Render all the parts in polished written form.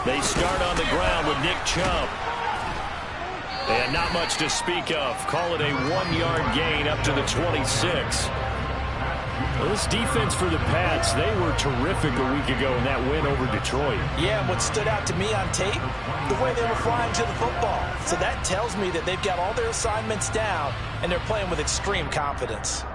They start on the ground with Nick Chubb. And not much to speak of. Call it a 1-yard gain up to the 26. Well, this defense for the Pats, they were terrific a week ago in that win over Detroit. Yeah, and what stood out to me on tape, the way they were flying to the football. So that tells me that they've got all their assignments down, and they're playing with extreme confidence.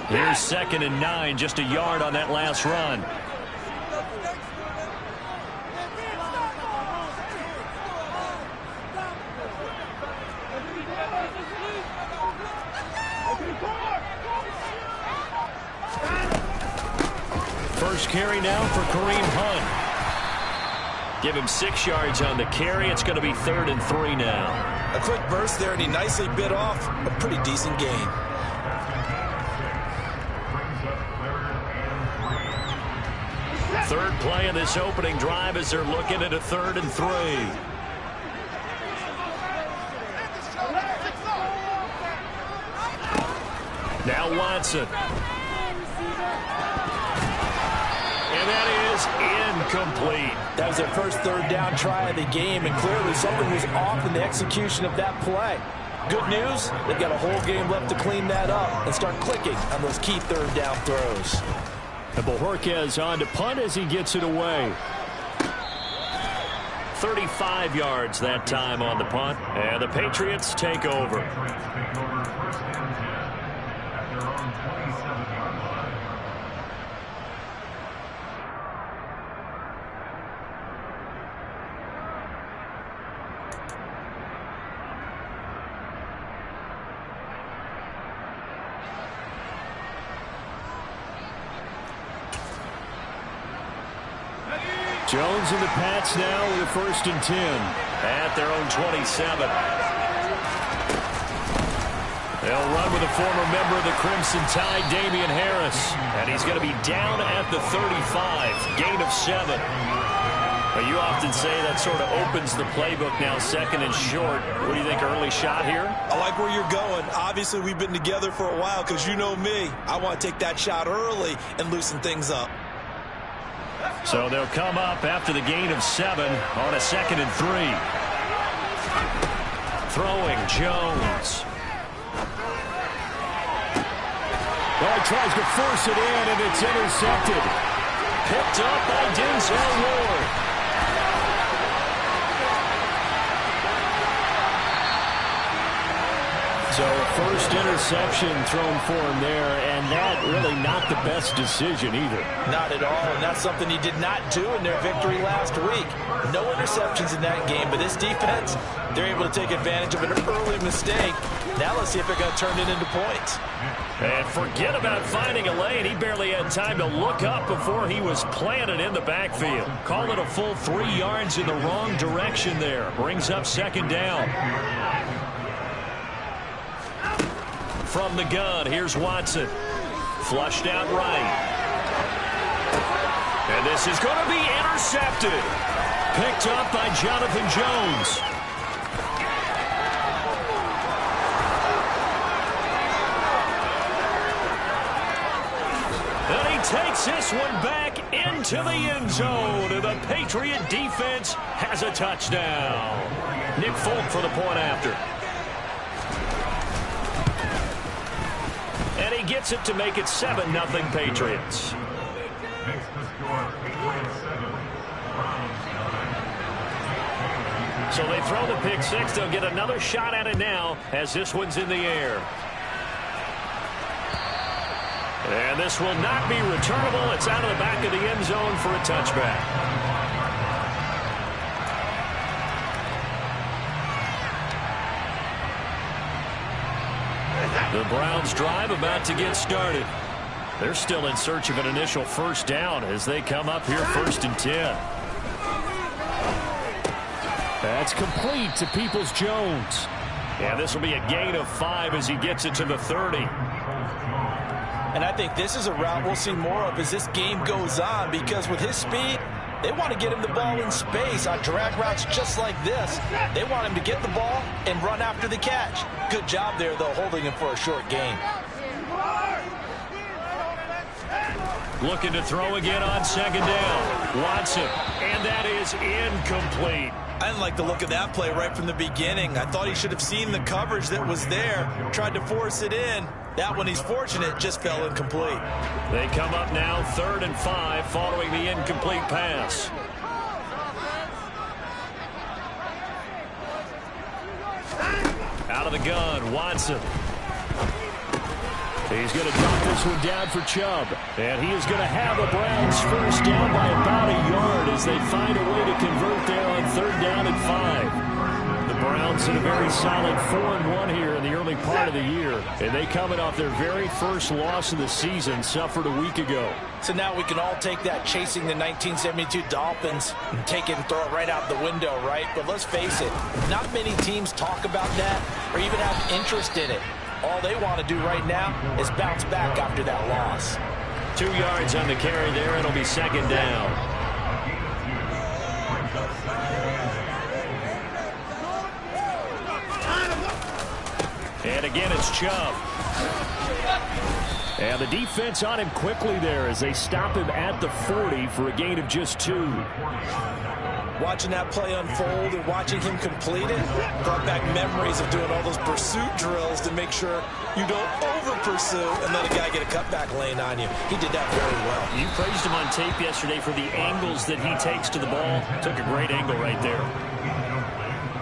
Here's 2nd and 9, just a yard on that last run. First carry now for Kareem Hunt. Give him 6 yards on the carry. It's going to be 3rd and 3 now. A quick burst there, and he nicely bit off a pretty decent gain. Third play of this opening drive as they're looking at a 3rd and 3. Now Watson. And that is incomplete. That was their first 3rd down try of the game, and clearly something was off in the execution of that play. Good news, they've got a whole game left to clean that up and start clicking on those key 3rd down throws. And Bojorquez on to punt as he gets it away. 35 yards that time on the punt, and the Patriots take over. Jones and the Pats now with a 1st and 10 at their own 27. They'll run with a former member of the Crimson Tide, Damian Harris. And he's going to be down at the 35. Gain of 7. But you often say that sort of opens the playbook now, 2nd and short. What do you think, early shot here? I like where you're going. Obviously, we've been together for a while because you know me. I want to take that shot early and loosen things up. So they'll come up after the gain of 7 on a 2nd and 3. Throwing Jones. Well, he tries to force it in, and it's intercepted. Picked up by Denzel Ward. So first interception thrown for him there, and that really not the best decision either. Not at all, and that's something he did not do in their victory last week. No interceptions in that game, but this defense, they're able to take advantage of an early mistake. Now let's see if they're going to turn it into points. And forget about finding a lane. He barely had time to look up before he was planted in the backfield. Call it a full 3 yards in the wrong direction there. Brings up 2nd down. From the gun, here's Watson. Flushed out right. And this is going to be intercepted. Picked up by Jonathan Jones. And he takes this one back into the end zone. And the Patriot defense has a touchdown. Nick Folk for the point after. And he gets it to make it 7-0 Patriots. So they throw the pick 6. They'll get another shot at it now as this one's in the air. And this will not be returnable. It's out of the back of the end zone for a touchback. The Browns drive about to get started. They're still in search of an initial first down as they come up here 1st and 10. That's complete to Peoples-Jones. And this will be a gain of 5 as he gets it to the 30. And I think this is a route we'll see more of as this game goes on, because with his speed, they want to get him the ball in space on drag routes just like this. They want him to get the ball and run after the catch. Good job there, though, holding him for a short gain. Looking to throw again on 2nd down. Watson, and that is incomplete. I didn't like the look of that play right from the beginning. I thought he should have seen the coverage that was there, tried to force it in. That one, he's fortunate, just fell incomplete. They come up now 3rd and 5 following the incomplete pass. Out of the gun, Watson. He's going to drop this one down for Chubb. And he is going to have the Browns first down by about a yard as they find a way to convert there on 3rd down and 5. The Browns in a very solid 4-1 here in the early part of the year. And they coming off their very first loss of the season, suffered a week ago. So now we can all take that chasing the 1972 Dolphins and take it and throw it right out the window, right? But let's face it, not many teams talk about that or even have interest in it. All they want to do right now is bounce back after that loss. 2 yards on the carry there. It'll be 2nd down. And again, it's Chubb. And the defense on him quickly there as they stop him at the 40 for a gain of just 2. Watching that play unfold and watching him complete it brought back memories of doing all those pursuit drills to make sure you don't over-pursue and let a guy get a cutback lane on you. He did that very well. You praised him on tape yesterday for the angles that he takes to the ball. Took a great angle right there.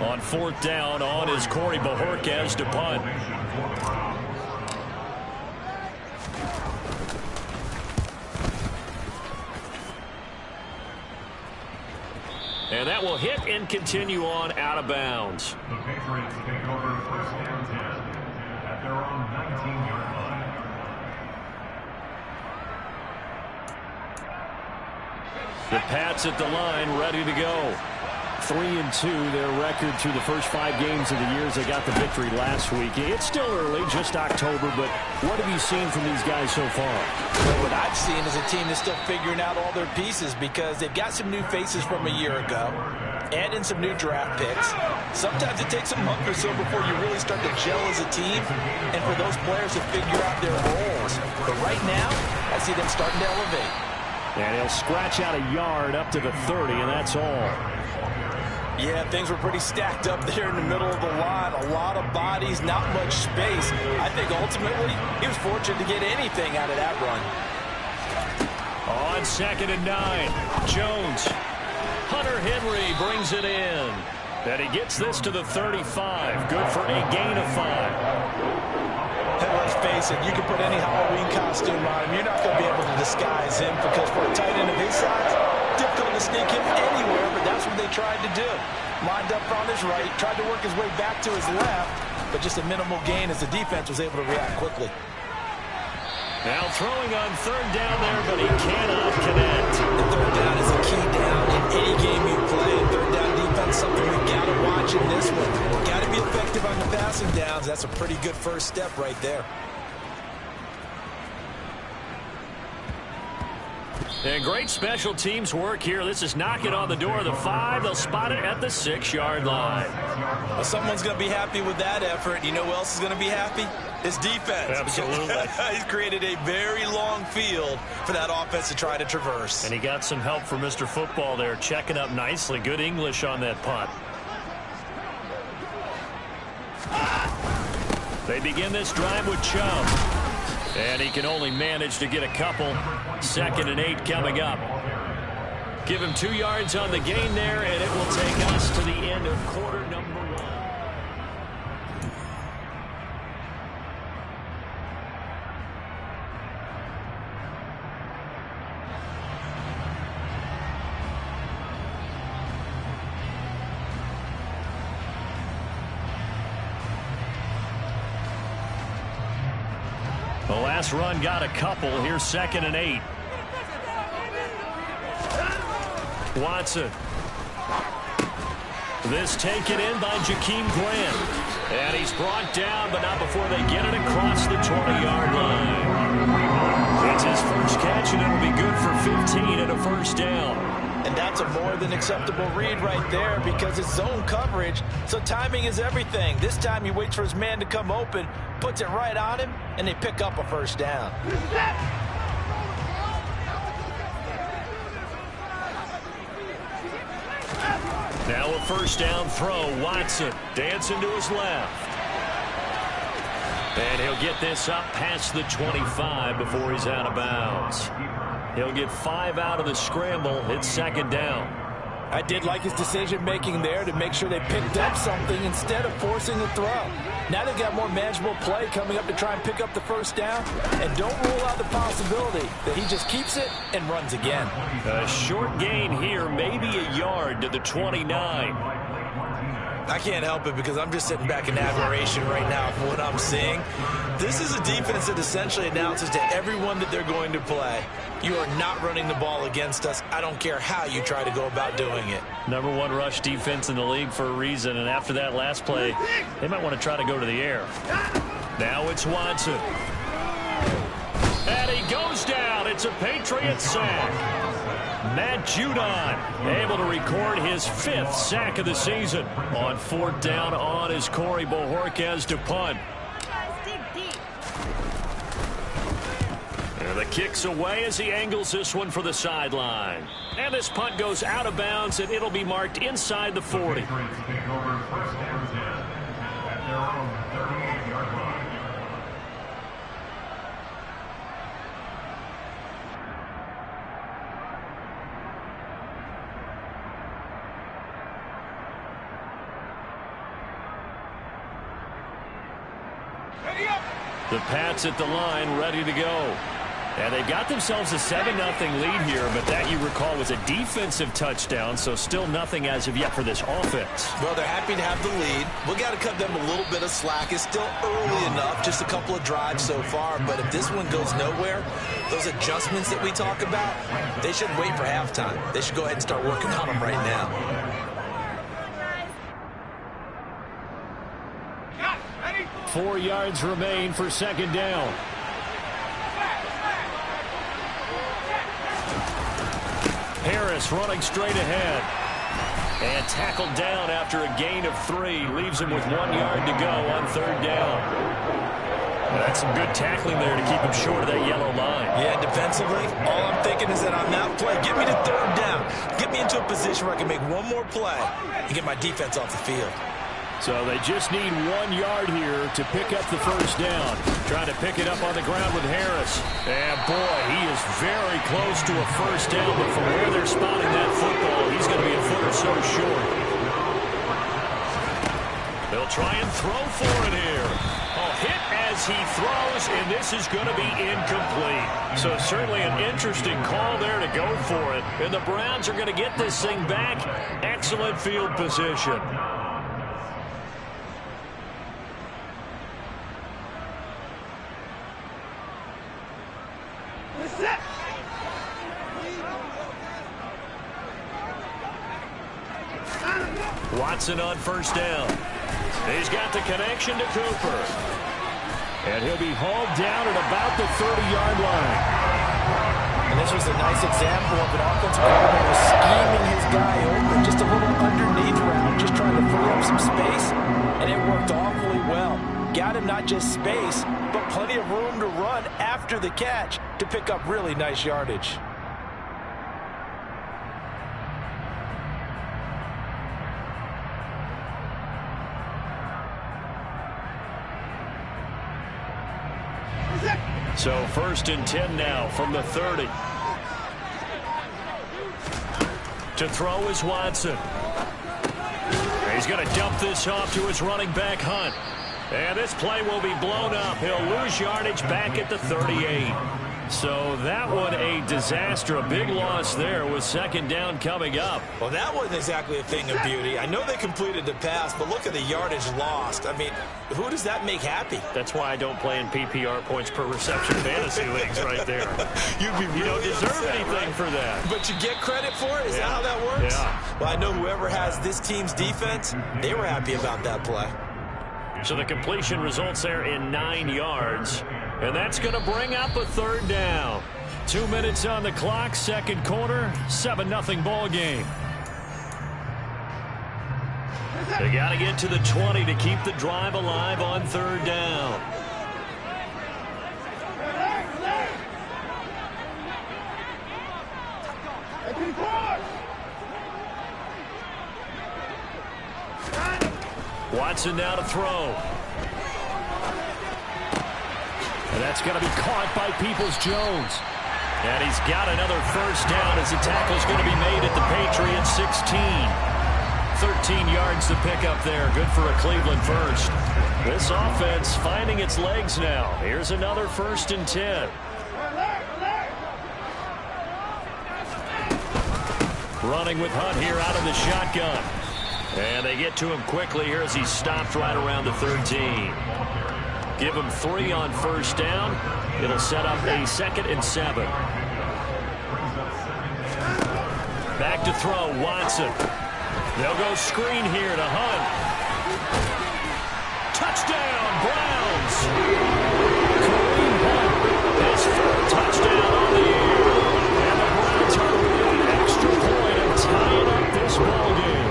On 4th down, on is Corey Bojorquez to punt. And that will hit and continue on out of bounds. The Patriots take over 1st and 10 at their own 19-yard line. The Pats at the line, ready to go. 3-2, their record through the first 5 games of the year as they got the victory last week. It's still early, just October, but what have you seen from these guys so far? Well, what I've seen is a team that's still figuring out all their pieces because they've got some new faces from a year ago and in some new draft picks. Sometimes it takes a month or so before you really start to gel as a team and for those players to figure out their roles. But right now, I see them starting to elevate. And he'll scratch out a yard up to the 30, and that's all. Yeah, things were pretty stacked up there in the middle of the line. A lot of bodies, not much space. I think ultimately he was fortunate to get anything out of that run. On 2nd and 9, Jones. Hunter Henry brings it in. And he gets this to the 35. Good for a gain of 5. And let's face it, you can put any Halloween costume on him. You're not going to be able to disguise him because for a tight end of his size, difficult to sneak him anywhere, but that's what they tried to do. Lined up on his right, tried to work his way back to his left, but just a minimal gain as the defense was able to react quickly. Now throwing on 3rd down there, but he cannot connect. The 3rd down is a key down in any game you play. 3rd down defense, something we got to watch in this one. Got to be effective on the passing downs. That's a pretty good first step right there. And great special teams work here. This is knocking on the door of the 5. They'll spot it at the 6-yard line. Well, someone's going to be happy with that effort. You know who else is going to be happy? His defense. Absolutely. He's created a very long field for that offense to try to traverse. And he got some help from Mr. Football there, checking up nicely. Good English on that punt. They begin this drive with Chubb. And he can only manage to get a couple. 2nd and 8 coming up. Give him 2 yards on the gain there, and it will take us to the end of quarter number 1. The Last run got a couple. Here's 2nd and 8. Watson. This taken in by Jakeem Grant. And he's brought down, but not before they get it across the 20-yard line. It's his first catch, and it'll be good for 15 and a first down. And that's a more than acceptable read right there because it's zone coverage, so timing is everything. This time he waits for his man to come open, puts it right on him, and they pick up a first down. Now a first down throw. Watson dancing to his left. And he'll get this up past the 25 before he's out of bounds. He'll get 5 out of the scramble. It's 2nd down. I did like his decision-making there to make sure they picked up something instead of forcing the throw. Now they've got more manageable play coming up to try and pick up the first down. And don't rule out the possibility that he just keeps it and runs again. A short gain here, maybe a yard to the 29. I can't help it because I'm just sitting back in admiration right now for what I'm seeing. This is a defense that essentially announces to everyone that they're going to play, you are not running the ball against us. I don't care how you try to go about doing it. #1 rush defense in the league for a reason, and after that last play, they might want to try to go to the air. Now it's Watson. And he goes down. It's a Patriot sack. Matt Judon able to record his 5th sack of the season. On 4th down on is Corey Bojorquez to punt. And the kick's away as he angles this one for the sideline. And this punt goes out of bounds, and it'll be marked inside the 40. The Pats at the line, ready to go. And they've got themselves a 7-0 lead here, but that, you recall, was a defensive touchdown, so still nothing as of yet for this offense. Well, they're happy to have the lead. We got to cut them a little bit of slack. It's still early enough, just a couple of drives so far, but if this one goes nowhere, those adjustments that we talk about, they should wait for halftime. They should go ahead and start working on them right now. 4 yards remain for 2nd down. Harris running straight ahead. And tackled down after a gain of 3. Leaves him with 1 yard to go on 3rd down. That's some good tackling there to keep him short of that yellow line. Yeah, defensively, all I'm thinking is that on that play, get me to 3rd down. Get me into a position where I can make one more play and get my defense off the field. So they just need 1 yard here to pick up the first down. Trying to pick it up on the ground with Harris. And boy, he is very close to a first down, but from where they're spotting that football, he's going to be a foot or so short. They'll try and throw for it here. Oh, hit as he throws, and this is going to be incomplete. So certainly an interesting call there to go for it. And the Browns are going to get this thing back. Excellent field position. Watson on first down. He's got the connection to Cooper. And he'll be hauled down at about the 30-yard line. And this was a nice example of an offensive coordinator scheming his guy open. Just a little underneath route, just trying to free up some space. And it worked awfully well. Got him not just space, but plenty of room to run after the catch to pick up really nice yardage. So 1st and 10 now from the 30. To throw is Watson. He's going to dump this off to his running back, Hunt. And this play will be blown up. He'll lose yardage back at the 38. So that one a disaster, a big loss there with second down coming up. Well, that wasn't exactly a thing of beauty. I know they completed the pass, but look at the yardage lost. I mean, who does that make happy? That's why I don't play in PPR points per reception fantasy leagues right there. You'd be really You don't deserve upset, anything right? for that. But you get credit for it? Is that how that works? Yeah. Well, I know whoever has this team's defense, they were happy about that play. So the completion results there in 9 yards. And that's going to bring up a third down. 2 minutes on the clock, second quarter, 7-0 ball game. They got to get to the 20 to keep the drive alive on third down. Watson now to throw. And that's going to be caught by Peoples-Jones. And he's got another first down as the tackle's going to be made at the Patriots 16. 13 yards to pick up there. Good for a Cleveland first. This offense finding its legs now. Here's another 1st and 10. Running with Hunt here out of the shotgun. And they get to him quickly here as he's stopped right around the 13. Give him 3 on first down. It'll set up a 2nd and 7. Back to throw, Watson. They'll go screen here to Hunt. Touchdown, Browns. Kareem Hunt, his 4th touchdown on the year. And the Browns are within an extra point and tying up this ballgame.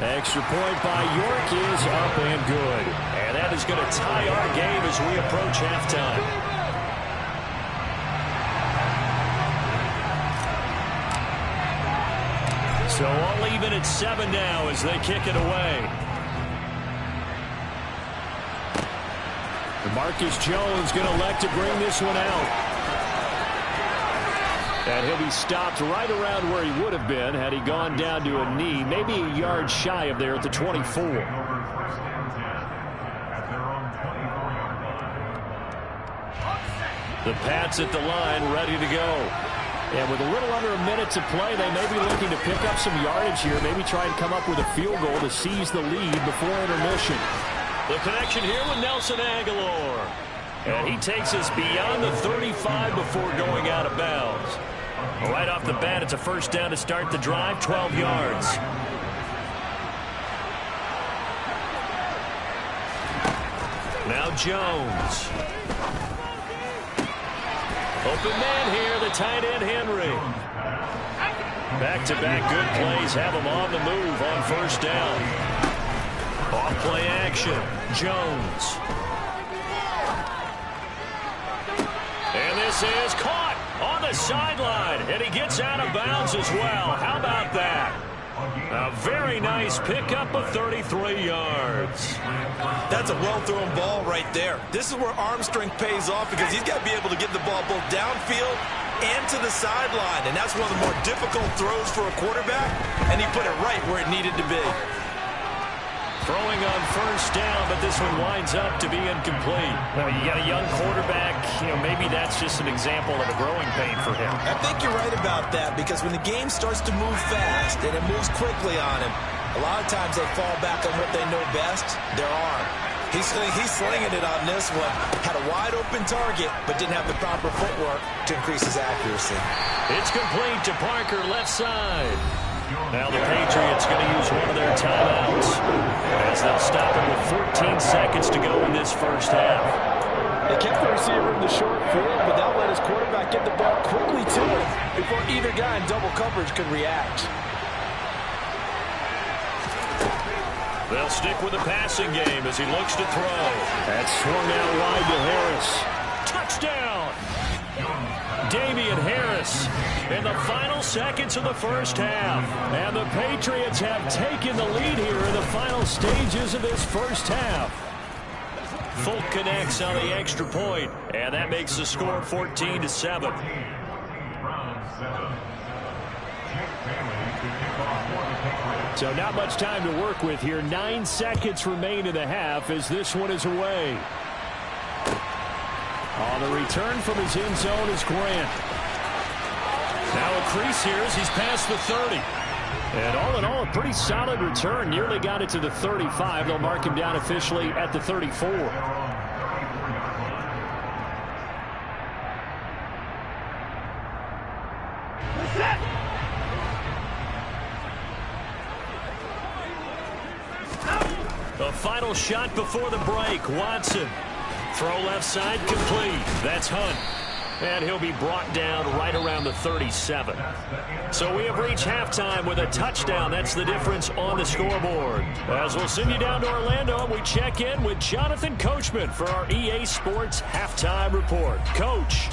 Extra point by York is up and good. And that is going to tie our game as we approach halftime. So all even at 7 now as they kick it away. Marcus Jones going to elect to bring this one out. And he'll be stopped right around where he would have been had he gone down to a knee, maybe a yard shy of there at the 24. The Pats at the line, ready to go. And with a little under a minute to play, they may be looking to pick up some yardage here, maybe try and come up with a field goal to seize the lead before intermission. The connection here with Nelson Agholor. And he takes us beyond the 35 before going out of bounds. Right off the bat, it's a first down to start the drive, 12 yards. Now Jones. Open man here, the tight end Henry. Back-to-back good plays have him on the move on first down. Off-play action, Jones. And this is caught on the sideline, and he gets out of bounds as well. How about that? A very nice pickup of 33 yards. That's a well-thrown ball right there. This is where arm strength pays off because he's got to be able to get the ball both downfield and to the sideline, and that's one of the more difficult throws for a quarterback, and he put it right where it needed to be. Throwing on first down, but this one winds up to be incomplete. Well, you got a young quarterback, maybe that's just an example of a growing pain for him. I think you're right about that because when the game starts to move fast and it moves quickly on him, a lot of times they fall back on what they know best, their arm. He's slinging it on this one. Had a wide open target, but didn't have the proper footwork to increase his accuracy. It's complete to Parker, left side. Now the Patriots going to use one of their timeouts as they'll stop it with 14 seconds to go in this first half. They kept the receiver in the short field, but that let his quarterback get the ball quickly to him before either guy in double coverage could react. They'll stick with the passing game as he looks to throw. That's swung out wide to Harris. Touchdown! Damian Harris in the final seconds of the first half. And the Patriots have taken the lead here in the final stages of this first half. Folk connects on the extra point, and that makes the score 14-7. So not much time to work with here. 9 seconds remain in the half as this one is away. On the return from his end zone is Grant. Now a crease here as he's past the 30. And all in all, a pretty solid return. Nearly got it to the 35. They'll mark him down officially at the 34. The final shot before the break. Watson. Throw left side complete. That's Hunt. And he'll be brought down right around the 37. So we have reached halftime with a touchdown. That's the difference on the scoreboard. As we'll send you down to Orlando, we check in with Jonathan Coachman for our EA Sports Halftime Report. Coach.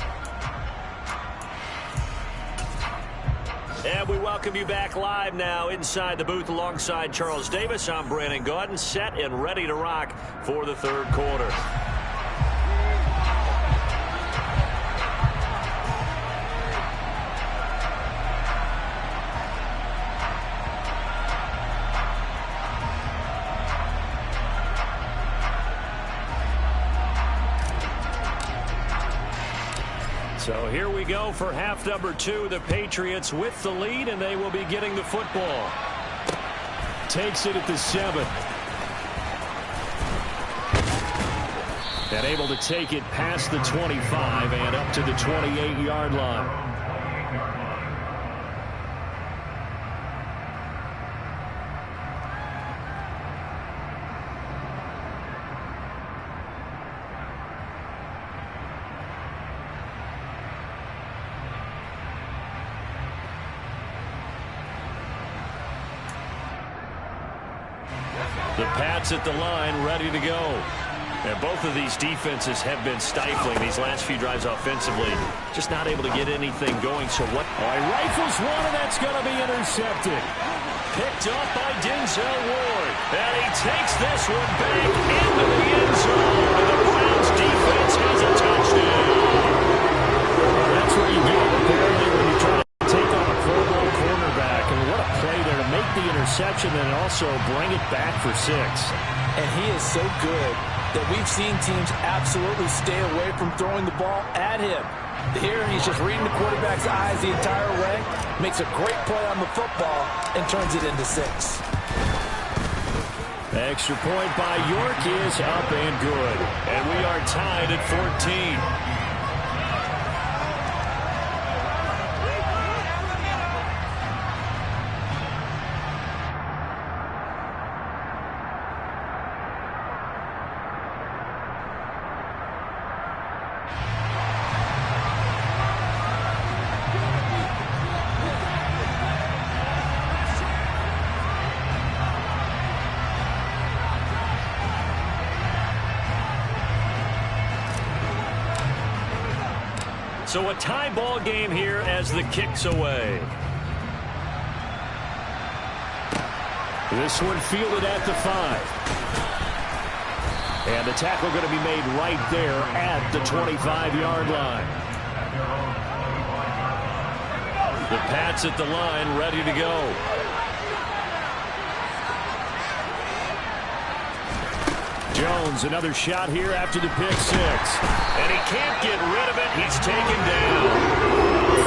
And we welcome you back live now inside the booth alongside Charles Davis. I'm Brandon Gaudin, set and ready to rock for the third quarter. So here we go for half number 2. The Patriots with the lead, and they will be getting the football. Takes it at the 7. And able to take it past the 25 and up to the 28-yard line. The Pats at the line, ready to go. And both of these defenses have been stifling these last few drives offensively. Just not able to get anything going. So what? Oh, he rifles one, and that's going to be intercepted. Picked up by Denzel Ward. And he takes this one back into the end zone. And the Browns defense has a touchdown. That's where you get apparently when you try to take on a Pro Bowl cornerback. And what a play there to make the interception and also bring it back for 6. And he is so good that we've seen teams absolutely stay away from throwing the ball at him. Here, he's just reading the quarterback's eyes the entire way, makes a great play on the football, and turns it into 6. Extra point by York is up and good. And we are tied at 14. So a tie ball game here as the kick's away. This one fielded at the 5. And the tackle going to be made right there at the 25-yard line. The Pats at the line, ready to go. Jones, another shot here after the pick 6. And he can't get rid of it. He's taken down.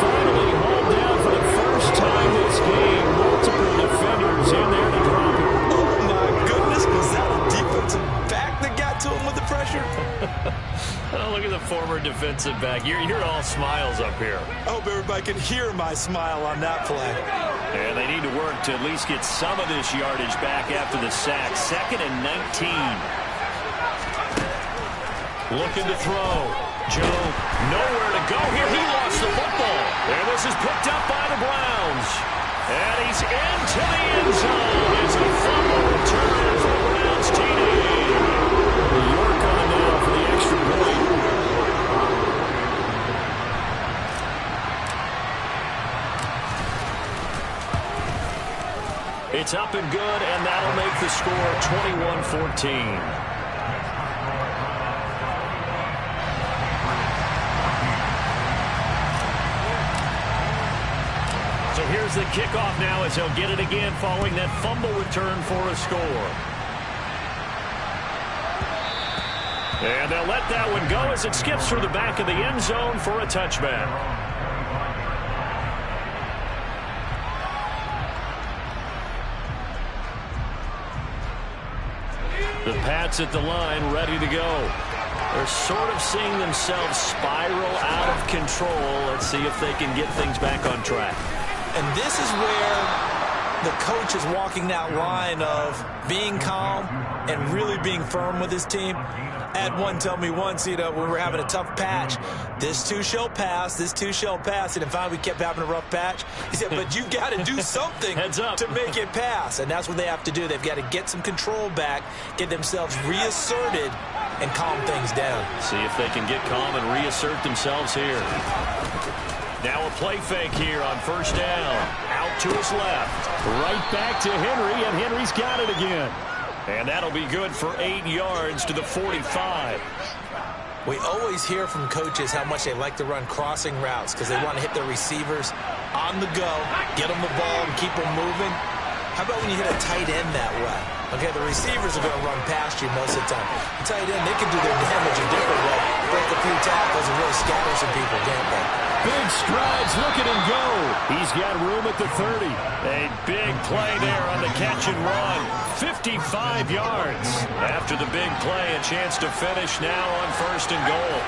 Finally hauled down for the first time this game. Multiple defenders in there to drop him. Oh, my goodness. Was that a defensive back that got to him with the pressure? Oh, look at the former defensive back. You're all smiles up here. I hope everybody can hear my smile on that play. And they need to work to at least get some of this yardage back after the sack. 2nd and 19. Looking to throw. Joe, nowhere to go here. He lost the football. And this is picked up by the Browns. And he's into the end zone. It's a fumble return for Browns TD. York on now for the extra point. It's up and good, and that'll make the score 21-14. So here's the kickoff now as he'll get it again following that fumble return for a score. And they'll let that one go as it skips through the back of the end zone for a touchback. The Pats at the line, ready to go. They're sort of seeing themselves spiral out of control. Let's see if they can get things back on track. And this is where the coach is walking that line of being calm and really being firm with his team. I had one tell me once, when we were having a tough patch, this too shall pass, this too shall pass. And finally we kept having a rough patch. He said, but you've got to do something to make it pass. And that's what they have to do. They've got to get some control back, get themselves reasserted, and calm things down. See if they can get calm and reassert themselves here. Now a play fake here on first down. Out to his left. Right back to Henry, and Henry's got it again. And that'll be good for 8 yards to the 45. We always hear from coaches how much they like to run crossing routes because they want to hit their receivers on the go, get them the ball, and keep them moving. How about when you hit a tight end that way? Okay, the receivers are going to run past you most of the time. The tight end, they can do their damage a different way, break a few tackles and really scatter some people, can't they? Big strides, look at him go. He's got room at the 30. A big play there on the catch and run. 55 yards. After the big play, a chance to finish now on first and goal.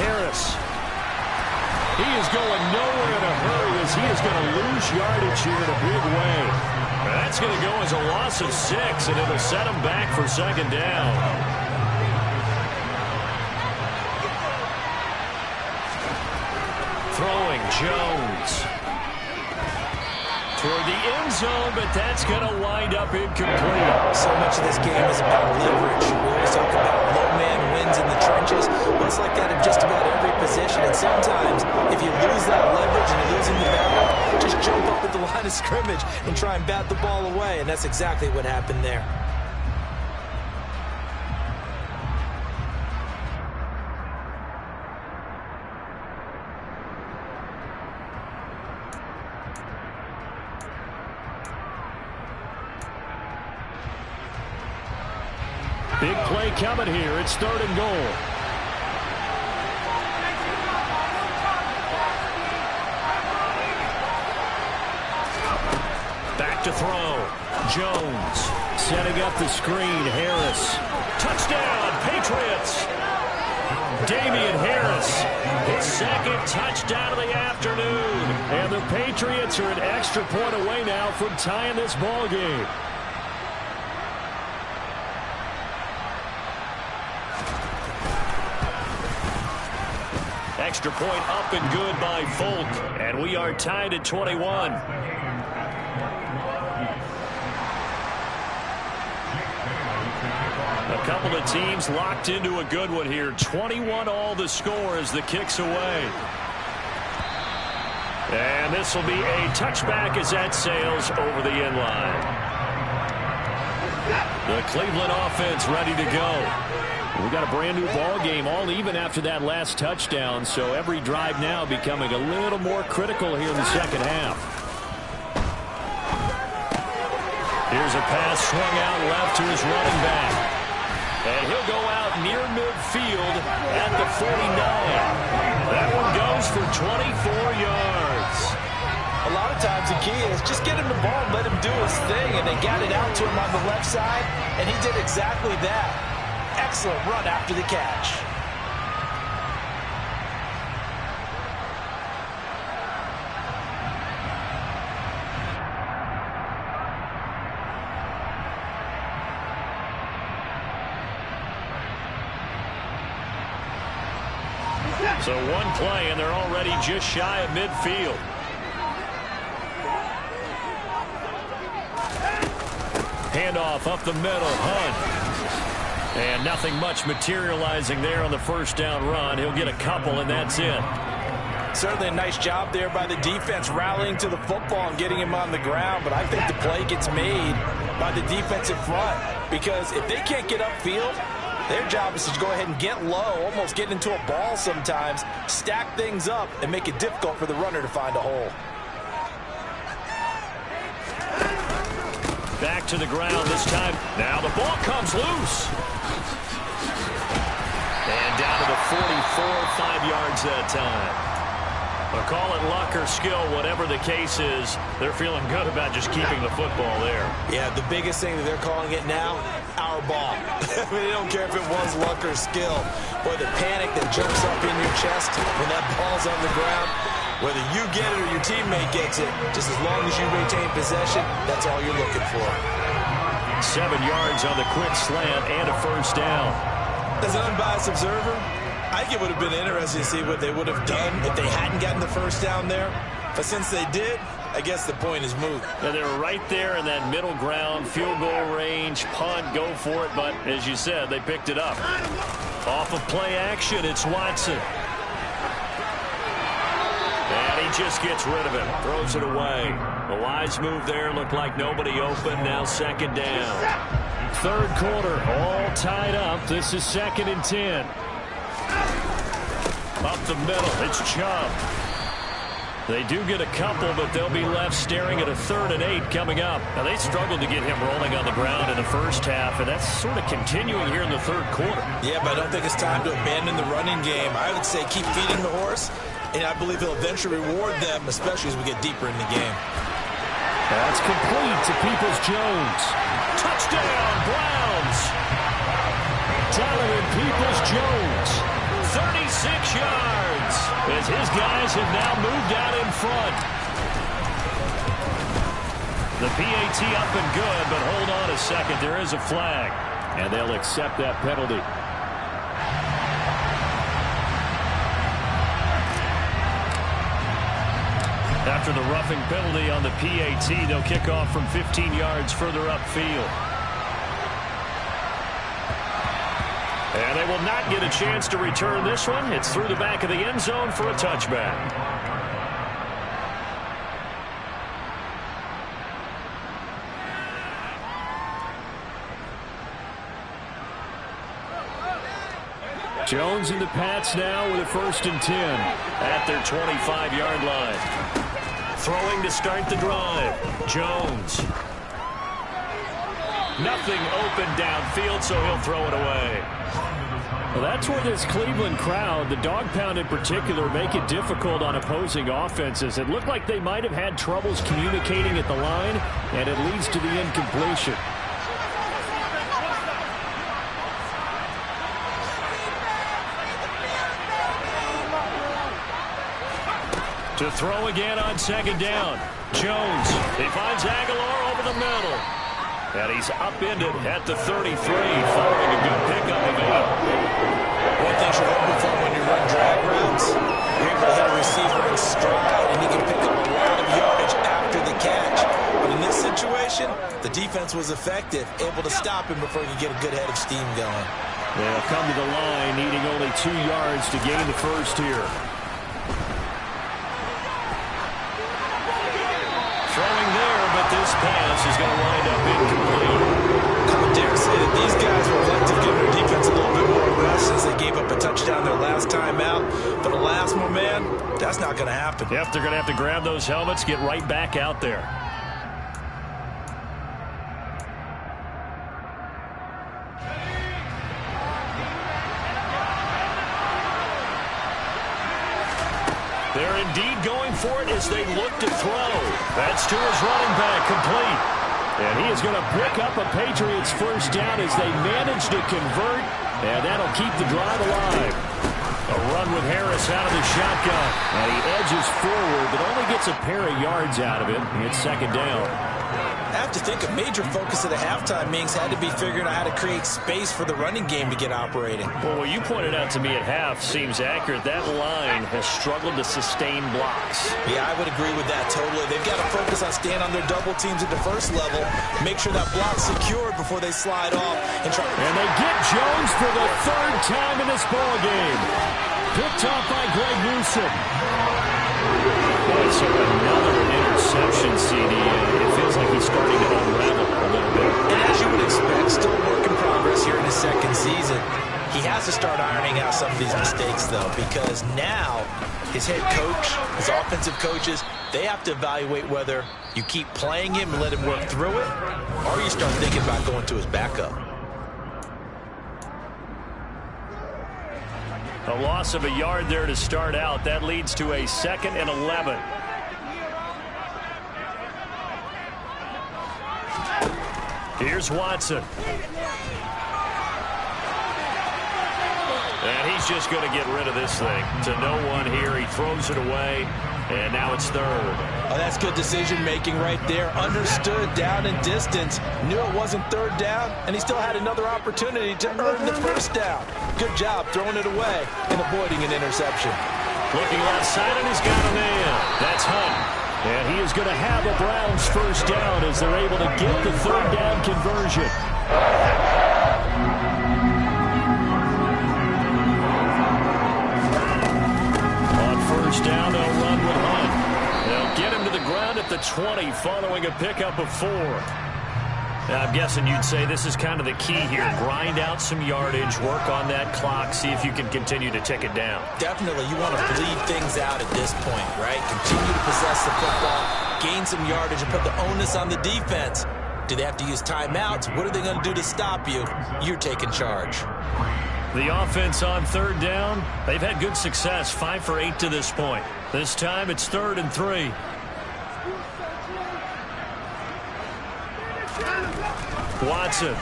Harris. He is going nowhere in a hurry as he is going to lose yardage here in a big way. That's going to go as a loss of 6, and it'll set him back for second down. Throwing Jones toward the end zone, but that's going to wind up incomplete. So much of this game is about leverage. We always talk about low man wins in the trenches. Well, it's like that in just about every position. And sometimes, if you lose that leverage and you're losing the battle, just jump up at the line of scrimmage and try and bat the ball away. And that's exactly what happened there. Big play coming here. It's third and goal. Back to throw. Jones setting up the screen. Harris. Touchdown, Patriots. Damian Harris, his second touchdown of the afternoon. And the Patriots are an extra point away now from tying this ball game. Extra point up and good by Folk. And we are tied at 21. A couple of teams locked into a good one here. 21 all the score as the kick's away. And this will be a touchback as that sails over the end line. The Cleveland offense ready to go. We got a brand new ball game, all even after that last touchdown, so every drive now becoming a little more critical here in the second half. Here's a pass swung out left to his running back. And he'll go out near midfield at the 49. That one goes for 24 yards. A lot of times the key is just get him the ball and let him do his thing, and they got it out to him on the left side, and he did exactly that. Excellent run after the catch. So one play, and they're already just shy of midfield. Handoff up the middle, Hunt. And nothing much materializing there on the first down run. He'll get a couple, and that's it. Certainly a nice job there by the defense rallying to the football and getting him on the ground. But I think the play gets made by the defensive front. Because if they can't get upfield, Their job is to go ahead and get low, almost get into a ball sometimes, stack things up, and make it difficult for the runner to find a hole. Back to the ground this time. Now the ball comes loose. And down to the 44, 5 yards that time. But call it luck or skill, whatever the case is, they're feeling good about just keeping the football there. Yeah, the biggest thing that they're calling it now, our ball. I mean, they don't care if it was luck or skill. Boy, the panic that jumps up in your chest when that ball's on the ground, whether you get it or your teammate gets it, just as long as you retain possession, that's all you're looking for. 7 yards on the quick slant and a first down. As an unbiased observer, I think it would have been interesting to see what they would have done if they hadn't gotten the first down there. But since they did, I guess the point is moot. And they're right there in that middle ground, field goal range, punt, go for it. But as you said, they picked it up. Off of play action, it's Watson. And he just gets rid of it, throws it away. A wise move there, looked like nobody open, now second down. Third quarter, all tied up. This is 2nd and 10. Up the middle, it's Chubb. They do get a couple, but they'll be left staring at a 3rd and 8 coming up. Now, they struggled to get him rolling on the ground in the first half, and that's sort of continuing here in the third quarter. Yeah, but I don't think it's time to abandon the running game. I would say keep feeding the horse, and I believe he'll eventually reward them, especially as we get deeper in the game. That's complete to Peoples-Jones. Touchdown, Browns! Donovan Peoples-Jones, 36 yards, as his guys have now moved out in front. The PAT up and good, but hold on a second. There is a flag, and they'll accept that penalty. After the roughing penalty on the PAT, they'll kick off from 15 yards further upfield. And they will not get a chance to return this one. It's through the back of the end zone for a touchback. Jones and the Pats now with a 1st and 10 at their 25-yard line. Throwing to start the drive. Jones. Nothing open downfield, so he'll throw it away. Well, that's where this Cleveland crowd, the dog pound in particular, make it difficult on opposing offenses. It looked like they might have had troubles communicating at the line, and it leads to the incompletion. To throw again on 2nd down. Jones. He finds Aguilar over the middle. And he's upended at the 33, following a good pickup of 8. One thing you're hoping for when you run drag routes, you're able to hit a receiver in stride, and he can pick up a lot of yardage after the catch. But in this situation, the defense was effective, able to stop him before he could get a good head of steam going. They'll come to the line, needing only 2 yards to gain the first here. Throwing there, but this pass is going to wind up incomplete. I would dare say that these guys were elective giving their defense a little bit more rest as they gave up a touchdown their last time out. But alas, my man, that's not going to happen. Yep, they're going to have to grab those helmets, get right back out there. They're indeed going for it as they look to throw. That's to his running back, complete. And he is going to pick up a Patriots first down as they manage to convert, and that'll keep the drive alive. A run with Harris out of the shotgun, and he edges forward, but only gets a pair of yards out of it. It's 2nd down. I have to think a major focus of the halftime meetings had to be figuring out how to create space for the running game to get operating. Well, what you pointed out to me at half seems accurate. That line has struggled to sustain blocks. Yeah, I would agree with that totally. They've got to focus on staying on their double teams at the first level, make sure that block's secured before they slide off. And they get Jones for the 3rd time in this ball game. Picked off by Greg Newsome. Boy, so another interception, CD. It feels like he's starting to unravel a little bit. And as you would expect, still a work in progress here in his second season. He has to start ironing out some of these mistakes, though, because now his head coach, his offensive coaches, they have to evaluate whether you keep playing him and let him work through it, or you start thinking about going to his backup. A loss of a yard there to start out. That leads to a 2nd and 11. Here's Watson. And he's just going to get rid of this thing. To no one here. He throws it away. And now it's 3rd. Oh, that's good decision-making right there. Understood down and distance. Knew it wasn't 3rd down, and he still had another opportunity to earn the 1st down. Good job throwing it away and avoiding an interception. Looking left side, and he's got a man. That's Hunt. And he is going to have a Browns 1st down as they're able to get the 3rd down conversion. Down, they'll run with Hunt. They'll get him to the ground at the 20 following a pickup of 4. Now, I'm guessing you'd say this is kind of the key here. Grind out some yardage, work on that clock, see if you can continue to tick it down. Definitely, you want to bleed things out at this point, right? Continue to possess the football, gain some yardage, and put the onus on the defense. Do they have to use timeouts? What are they going to do to stop you? You're taking charge. The offense on 3rd down, they've had good success, 5 for 8 to this point. This time it's 3rd and 3. Watson.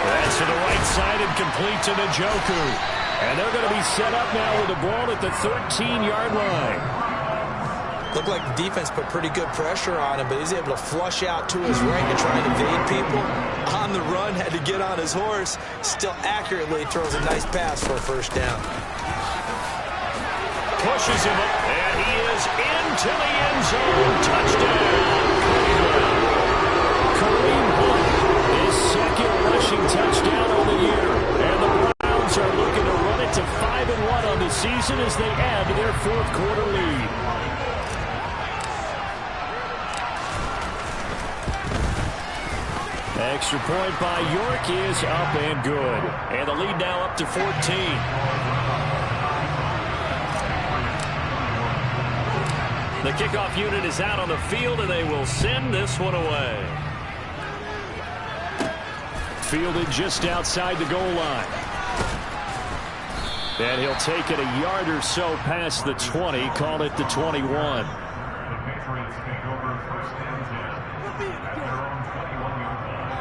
That's to the right side and complete to Njoku. And they're going to be set up now with the ball at the 13-yard line. Looked like the defense put pretty good pressure on him, but he's able to flush out to his right and try and evade people. On the run, had to get on his horse. Still accurately throws a nice pass for a 1st down. Pushes him up, and he is into the end zone. Touchdown. Kareem Hunt, his 2nd rushing touchdown on the year. And the Browns are looking to run it to 5-1 on the season as they add to their 4th quarter lead. Extra point by York is up and good. And the lead now up to 14. The kickoff unit is out on the field, and they will send this one away. Fielded just outside the goal line. And he'll take it a yard or so past the 20, call it the 21. The Patriots take over 1st and 10 at their own 21-yard line.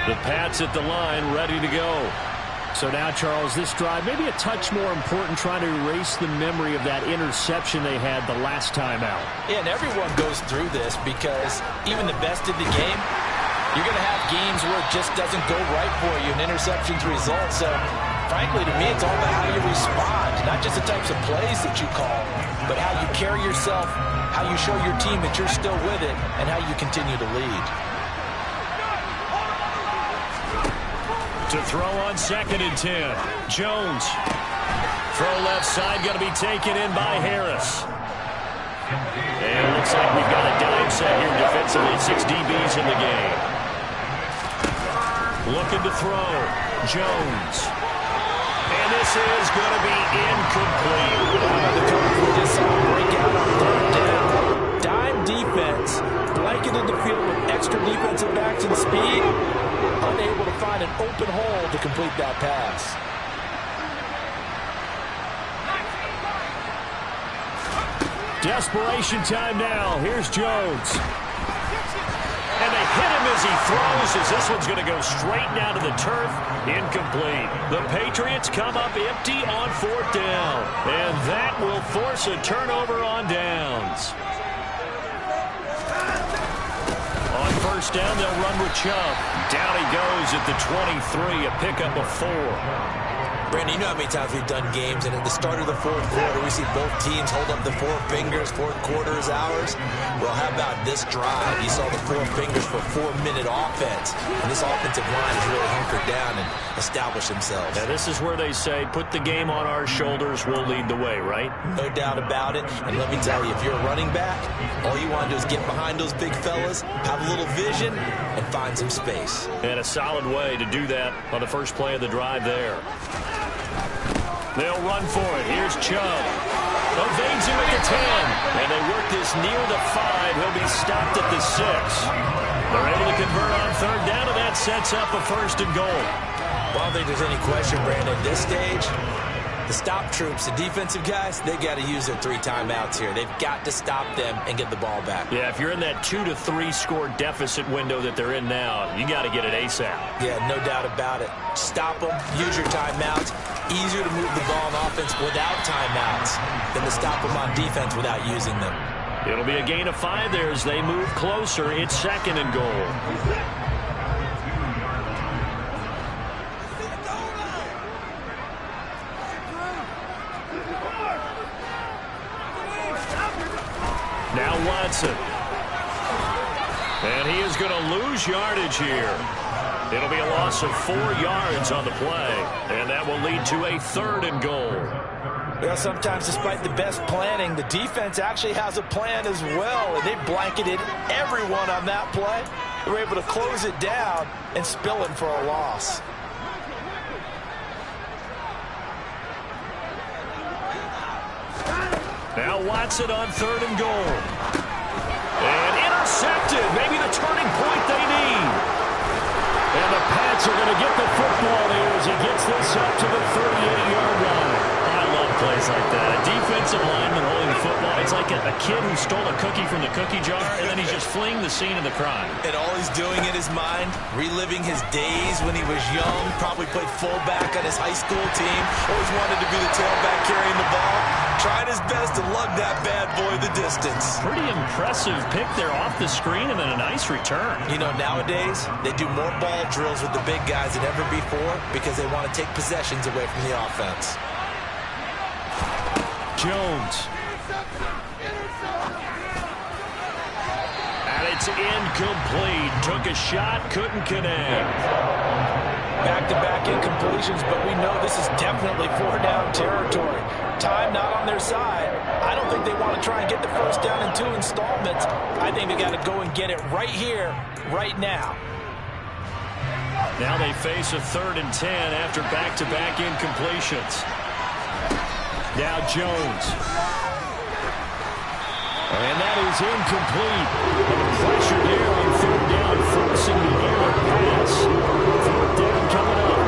The Pats at the line, ready to go. So now, Charles, this drive, maybe a touch more important, trying to erase the memory of that interception they had the last time out. Yeah, and everyone goes through this because even the best in the game, you're going to have games where it just doesn't go right for you, and interceptions result. So, frankly, to me, it's all about how you respond, not just the types of plays that you call, but how you carry yourself, how you show your team that you're still with it, and how you continue to lead. To throw on 2nd and 10. Jones. Throw left side, going to be taken in by Harris. And it looks like we've got a dime set here defensively. 6 DBs in the game. Looking to throw. Jones. And this is going to be incomplete. The coach just saw him break out on 3rd down. Dime defense. Blanketed the field with extra defensive backs and speed. Unable to find an open hole to complete that pass. Desperation time now. Here's Jones. And they hit him as he throws, as this one's going to go straight down to the turf. Incomplete. The Patriots come up empty on 4th down. And that will force a turnover on downs. On 1st down, they'll run with Chubb. Down he goes at the 23, a pickup of 4. Brandon, you know how many times we've done games, and at the start of the fourth quarter, we see both teams hold up the four fingers, fourth quarter is ours. Well, how about this drive? You saw the four fingers for 4-minute offense, and this offensive line has really hunkered down and established themselves. Now, this is where they say, put the game on our shoulders, we'll lead the way, right? No doubt about it, and let me tell you, if you're a running back, all you want to do is get behind those big fellas, have a little vision, and find some space. And a solid way to do that on the first play of the drive there. They'll run for it. Here's Chubb. Evades him at the 10. And they work this near the 5. He'll be stopped at the 6. They're able to convert on third down, and that sets up a 1st and goal. Well, I don't think there's any question, Brandon, at this stage, the stop troops, the defensive guys, they got to use their 3 timeouts here. They've got to stop them and get the ball back. Yeah, if you're in that 2 to 3 score deficit window that they're in now, you got to get it ASAP. Yeah, no doubt about it. Stop them, use your timeouts. Easier to move the ball on offense without timeouts than to stop them on defense without using them. It'll be a gain of 5 there as they move closer. It's 2nd and goal. Now Watson. And he is going to lose yardage here. It'll be a loss of 4 yards on the play. And that will lead to a 3rd and goal. Well, sometimes despite the best planning, the defense actually has a plan as well. And they blanketed everyone on that play. They were able to close it down and spill it for a loss. Now Watson on 3rd and goal. And intercepted. Maybe the turning point they need. And the Pats are going to get the football here as he gets this up to the 38-yard line. I love plays like that. A defensive lineman holding the football. It's like a kid who stole a cookie from the cookie jar, and then he's just fleeing the scene of the crime. And all he's doing in his mind, reliving his days when he was young, probably played fullback on his high school team, always wanted to be the tailback carrying the ball, trying his best to lug that bad boy the distance. Pretty impressive pick there off the screen and then a nice return. You know, nowadays, they do more ball drills with the big guys than ever before because they want to take possessions away from the offense. Jones. And it's incomplete. Took a shot, couldn't connect. Back-to-back incompletions, but we know this is definitely 4-down territory. Time not on their side. I don't think they want to try and get the first down in 2 installments. I think they got to go and get it right here, right now. Now they face a 3rd and 10 after back-to-back incompletions. Now Jones. And that is incomplete. And the pressure there on 3rd down, forcing the errant pass. 4th down coming up.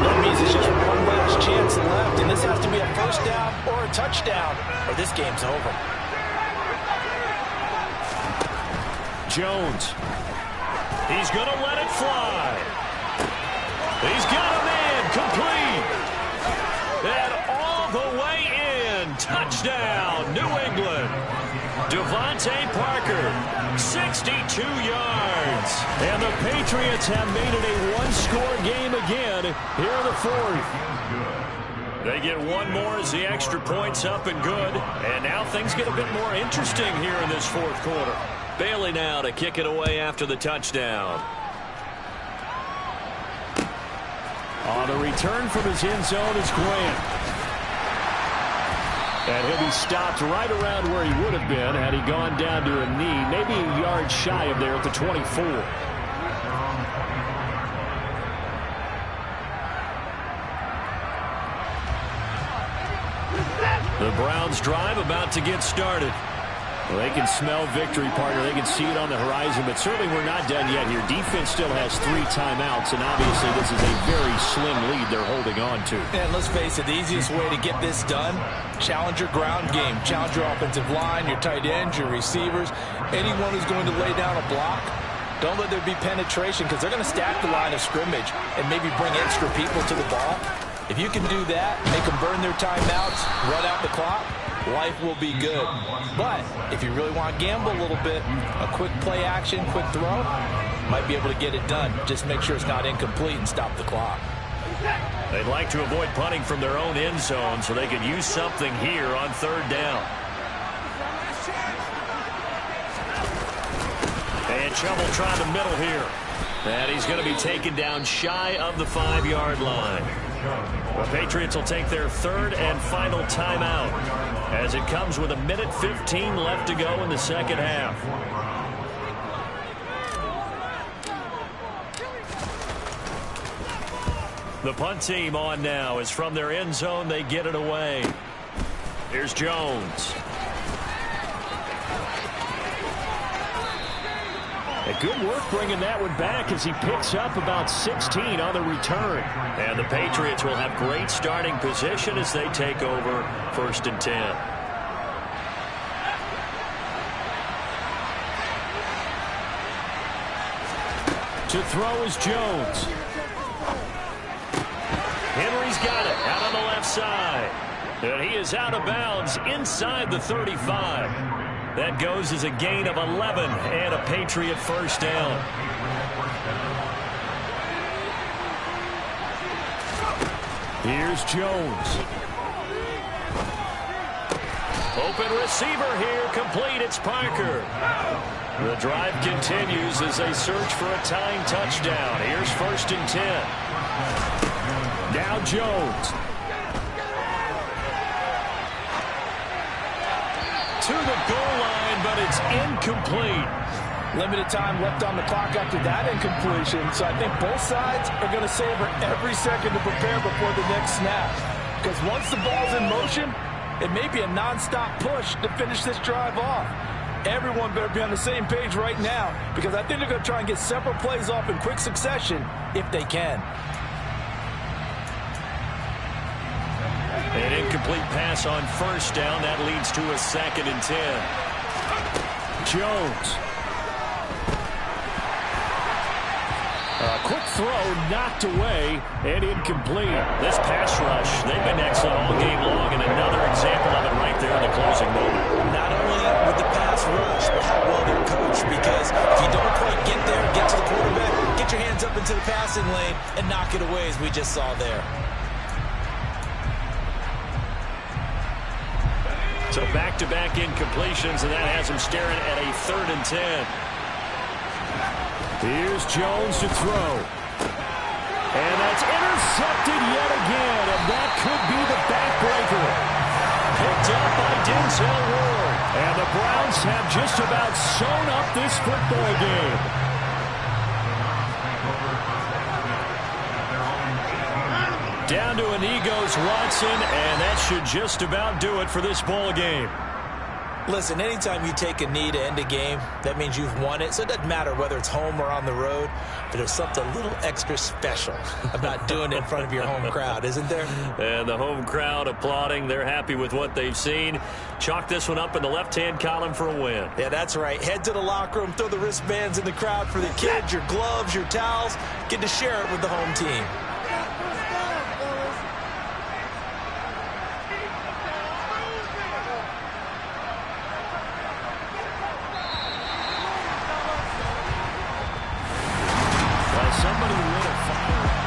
That means it's just one last chance left, and this has to be a first down or a touchdown, or this game's over. Jones. He's going to let it fly. He's got a man complete. And all the way in. Touchdown, New England. Devontae Parker, 62 yards. And the Patriots have made it a one-score game again here in the 4th. They get one more as the extra point's up and good. And now things get a bit more interesting here in this 4th quarter. Bailey now to kick it away after the touchdown. On the return from his end zone is Grant. And he'll be stopped right around where he would have been had he gone down to a knee, maybe a yard shy of there at the 24. The Browns drive about to get started. Well, they can smell victory, partner. They can see it on the horizon, but certainly we're not done yet here. Defense still has 3 timeouts, and obviously this is a very slim lead they're holding on to. And let's face it, the easiest way to get this done, challenge your ground game. Challenge your offensive line, your tight ends, your receivers, anyone who's going to lay down a block. Don't let there be penetration because they're going to stack the line of scrimmage and maybe bring extra people to the ball. If you can do that, make them burn their timeouts, run out the clock, life will be good. But if you really want to gamble a little bit, a quick play action, quick throw, might be able to get it done. Just make sure it's not incomplete and stop the clock. They'd like to avoid punting from their own end zone so they could use something here on third down. And Chubb will try the middle here. And he's going to be taken down shy of the 5-yard line. The Patriots will take their third and final timeout as it comes with 1:15 left to go in the second half. The punt team on now is from their end zone. They get it away. Here's Jones. A good work bringing that one back as he picks up about 16 on the return. And the Patriots will have great starting position as they take over 1st and 10. To throw is Jones. Henry's got it out on the left side. And he is out of bounds inside the 35. That goes as a gain of 11 and a Patriot first down. Here's Jones. Open receiver here, complete. It's Parker. The drive continues as they search for a tying touchdown. Here's 1st and 10. Now Jones. To the goal line, but it's incomplete. Limited time left on the clock after that incompletion, so I think both sides are going to savor every second to prepare before the next snap. Because once the ball's in motion, it may be a nonstop push to finish this drive off. Everyone better be on the same page right now, because I think they're going to try and get several plays off in quick succession if they can. An incomplete pass on 1st down. That leads to a 2nd and 10. Jones. A quick throw knocked away and incomplete. This pass rush, they've been excellent all game long, and another example of it right there in the closing moment. Not only with the pass rush, but how well they're coached, because if you don't quite get there, get to the quarterback, get your hands up into the passing lane and knock it away, as we just saw there. So back-to-back incompletions, and that has him staring at a 3rd and 10. Here's Jones to throw. And that's intercepted yet again, and that could be the backbreaker. Picked up by Denzel Ward. And the Browns have just about sewn up this football game. Down to an egos Watson, and that should just about do it for this ball game. Listen, anytime you take a knee to end a game, that means you've won it. So it doesn't matter whether it's home or on the road, but there's something a little extra special about doing it in front of your home crowd, isn't there? And the home crowd applauding. They're happy with what they've seen. Chalk this one up in the left-hand column for a win. Yeah, that's right. Head to the locker room, throw the wristbands in the crowd for the kids, your gloves, your towels. Get to share it with the home team. Somebody lit a fire.